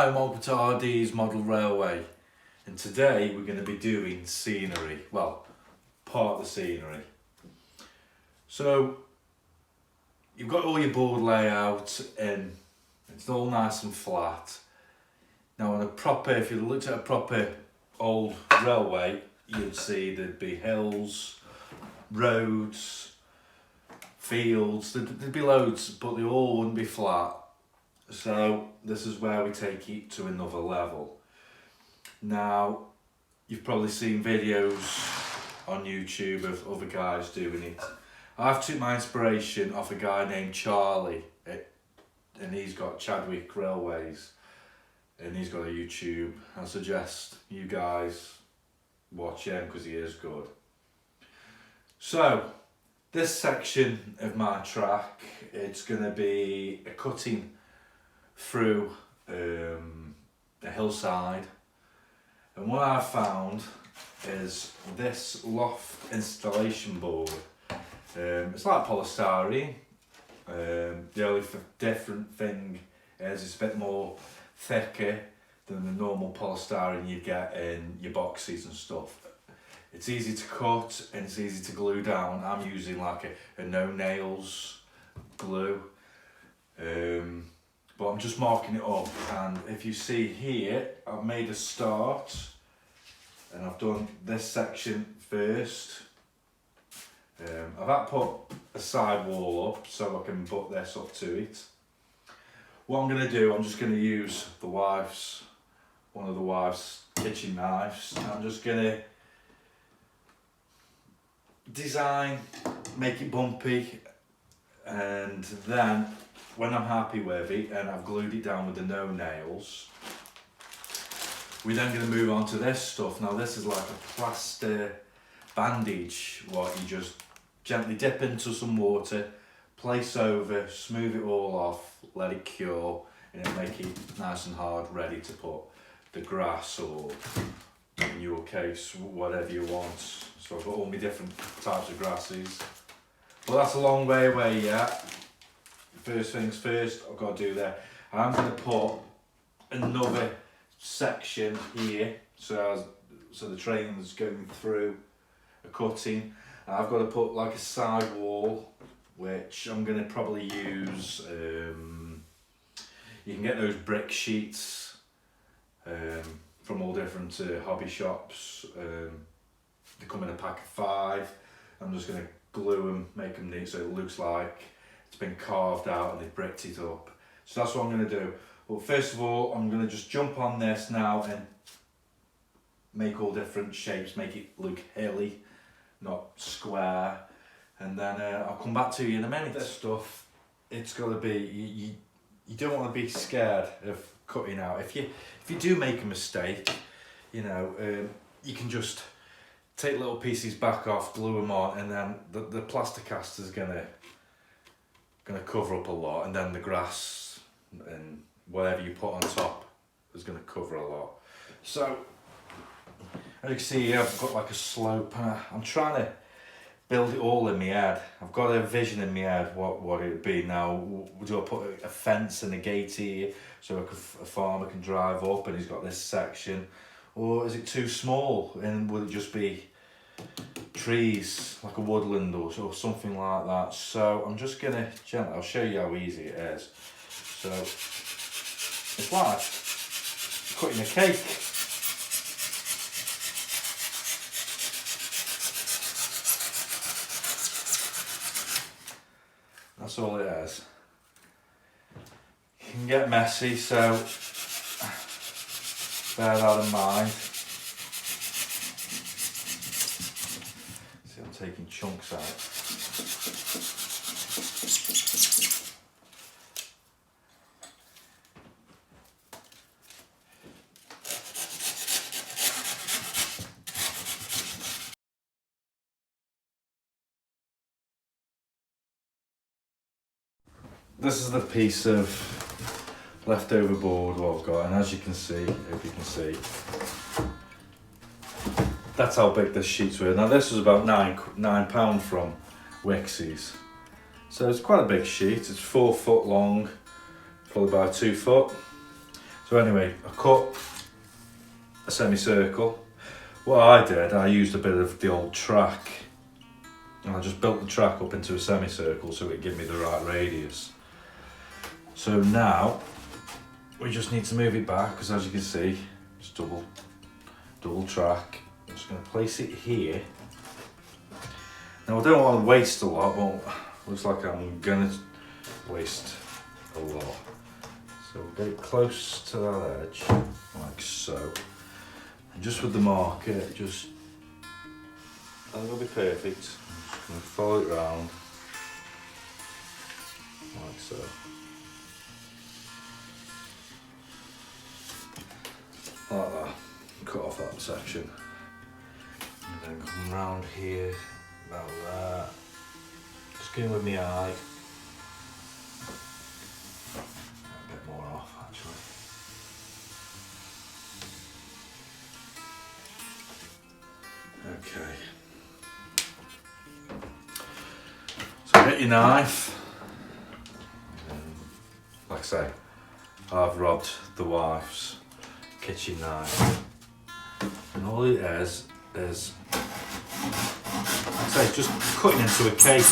Hi, welcome to RD's Model Railway, and today we're going to be doing scenery, well, part of the scenery. So, you've got all your board layout and it's all nice and flat. Now on a proper, if you looked at a proper old railway, you'd see there'd be hills, roads, fields, there'd be loads, but they all wouldn't be flat. So this is where we take it to another level. Now, you've probably seen videos on YouTube of other guys doing it. I've took my inspiration off a guy named Charlie, and he's got Chadwick Railways, and he's got a YouTube. I suggest you guys watch him because he is good. So, this section of my track, it's going to be a cutting through a hillside, and what I found is this loft installation board. It's like polystyrene. The only different thing is it's a bit more thicker than the normal polystyrene you get in your boxes and stuff. It's easy to cut and it's easy to glue down. I'm using like a no nails glue. But I'm just marking it up, and if you see here, I've made a start and I've done this section first. I've had to put a side wall up so I can put this up to it. What I'm going to do, I'm just going to use one of the wife's kitchen knives. I'm just going to design, make it bumpy, and then when I'm happy with it and I've glued it down with the no nails, we're then going to move on to this stuff. Now this is like a plaster bandage, what you just gently dip into some water, place over, smooth it all off, let it cure, and it'll make it nice and hard, ready to put the grass, or in your case, whatever you want. So I've got all my different types of grasses. Well, that's a long way away yet. First things first, I've got to do that. I'm going to put another section here, so the train's going through a cutting. I've got to put like a side wall, which I'm going to probably use. You can get those brick sheets from all different hobby shops. They come in a pack of 5. I'm just going to glue them, make them neat so it looks like it's been carved out and they've bricked it up. So that's what I'm going to do. But first of all, I'm going to just jump on this now and make all different shapes, make it look hilly, not square. And then I'll come back to you in a minute. This stuff, it's got to be, you don't want to be scared of cutting out. If you do make a mistake, you know, you can just take little pieces back off, glue them on, and then the plaster cast is gonna cover up a lot, and then the grass and whatever you put on top is gonna cover a lot. So as you can see here, I've got like a slope. I'm trying to build it all in my head. I've got a vision in my head what it would be. Now, do I put a fence and a gate here so a farmer can drive up and he's got this section? Or is it too small and would it just be trees, like a woodland or something like that? So I'm just gonna gently, I'll show you how easy it is. So it's like cutting a cake. That's all it is. It can get messy, so bear that in mind. See, I'm taking chunks out. This is the piece of leftover board what I've got, and as you can see, if you can see, that's how big this sheet's were. Now this was about £9 from Wixies, so it's quite a big sheet. It's 4 foot long, probably about 2 foot. So anyway, I cut a semicircle. What I did, I used a bit of the old track, and I just built the track up into a semicircle so it gave me the right radius. So now we just need to move it back, because as you can see, it's double track. I'm just going to place it here. Now I don't want to waste a lot, but looks like I'm going to waste a lot. So we'll get it close to that edge, like so. And just with the marker, just, and it'll be perfect. I'm just going to follow it round, like so. Like that. Cut off that section. And then come round here, about that. Just going with my eye. A bit more off actually. Okay. So get your knife. Like I say, I've robbed the wife's kitchen knife. And all it is, like I say, just cutting into a cake.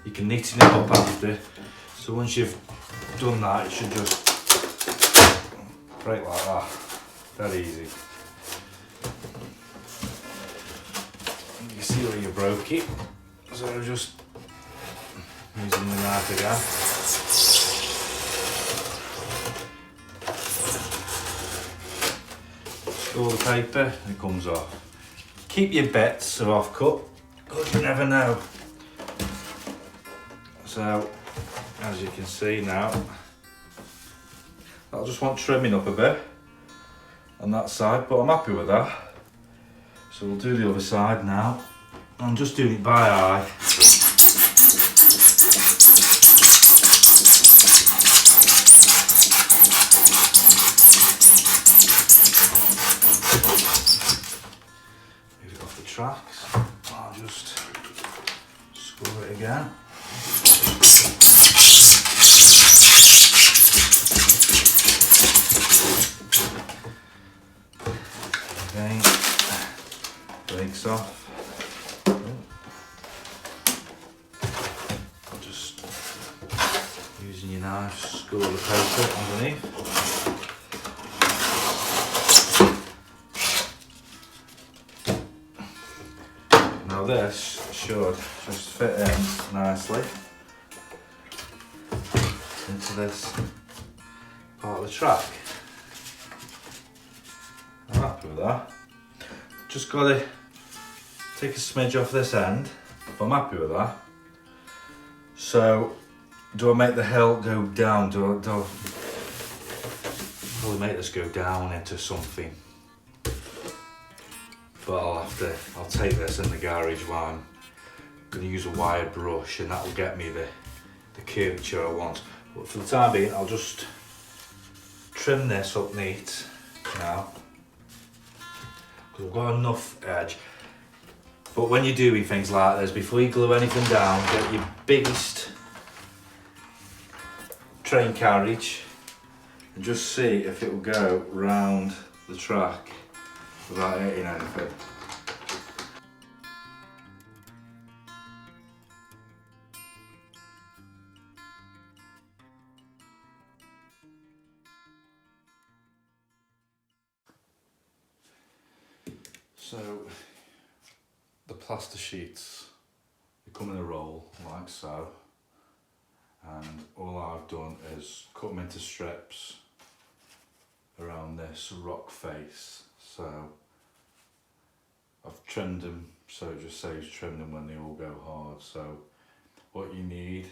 You can neaten it up after, so once you've done that, it should just break like that, that easy. You can see where you broke it, so just using the knife again. Score the paper and it comes off. Keep your bits of off cut, because you never know. So, as you can see now, I'll just want trimming up a bit on that side, but I'm happy with that. So we'll do the other side now. I'm just doing it by eye. Move it off the tracks. I'll just score it again. Okay, breaks off. Just using your knife, score the paper underneath. Now this should just fit in nicely into this part of the track. I'm happy with that. Just got to take a smidge off this end, but I'm happy with that. So, do I make the hill go down? Do I probably make this go down into something? But I'll take this in the garage while I'm going to use a wire brush, and that will get me the curvature I want. But for the time being, I'll just trim this up neat now, because I've got enough edge. But when you're doing things like this, before you glue anything down, get your biggest train carriage and just see if it will go round the track without hitting anything. So the plaster sheets, they come in a roll like so, and all I've done is cut them into strips around this rock face. So I've trimmed them so it just saves trimming them when they all go hard. So what you need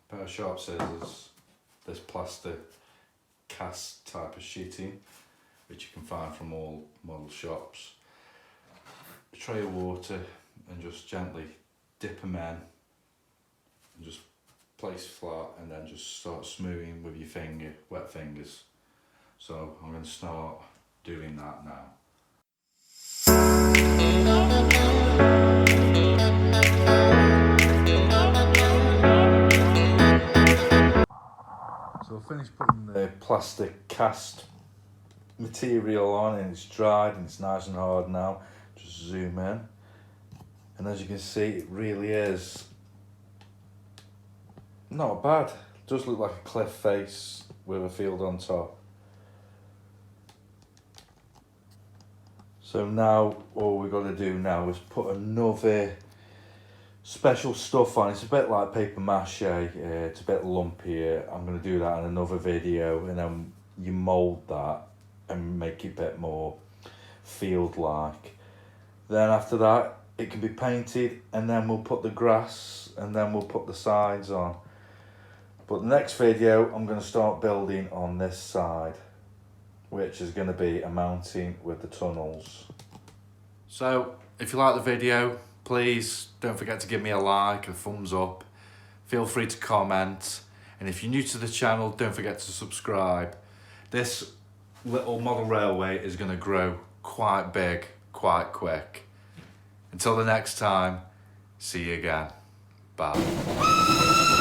pair of sharp scissors, this plaster cast type of sheeting, which you can find from all model shops, a tray of water, and just gently dip them in and just place flat, and then just start smoothing with your finger, wet fingers. So I'm going to start doing that now. So I finished putting the plastic cast material on, and it's dried and it's nice and hard now. Just zoom in, and as you can see, it really is not bad. It does look like a cliff face with a field on top. So now all we've got to do now is put another special stuff on. It's a bit like paper mache, it's a bit lumpier. I'm going to do that in another video, and then you mould that and make it a bit more field-like. Then after that, it can be painted, and then we'll put the grass, and then we'll put the sides on. But the next video, I'm going to start building on this side, which is going to be a mountain with the tunnels. So if you like the video, please don't forget to give me a like, a thumbs up. Feel free to comment, and if you're new to the channel, don't forget to subscribe. This little model railway is going to grow quite big, quite quick. Until the next time, see you again. Bye.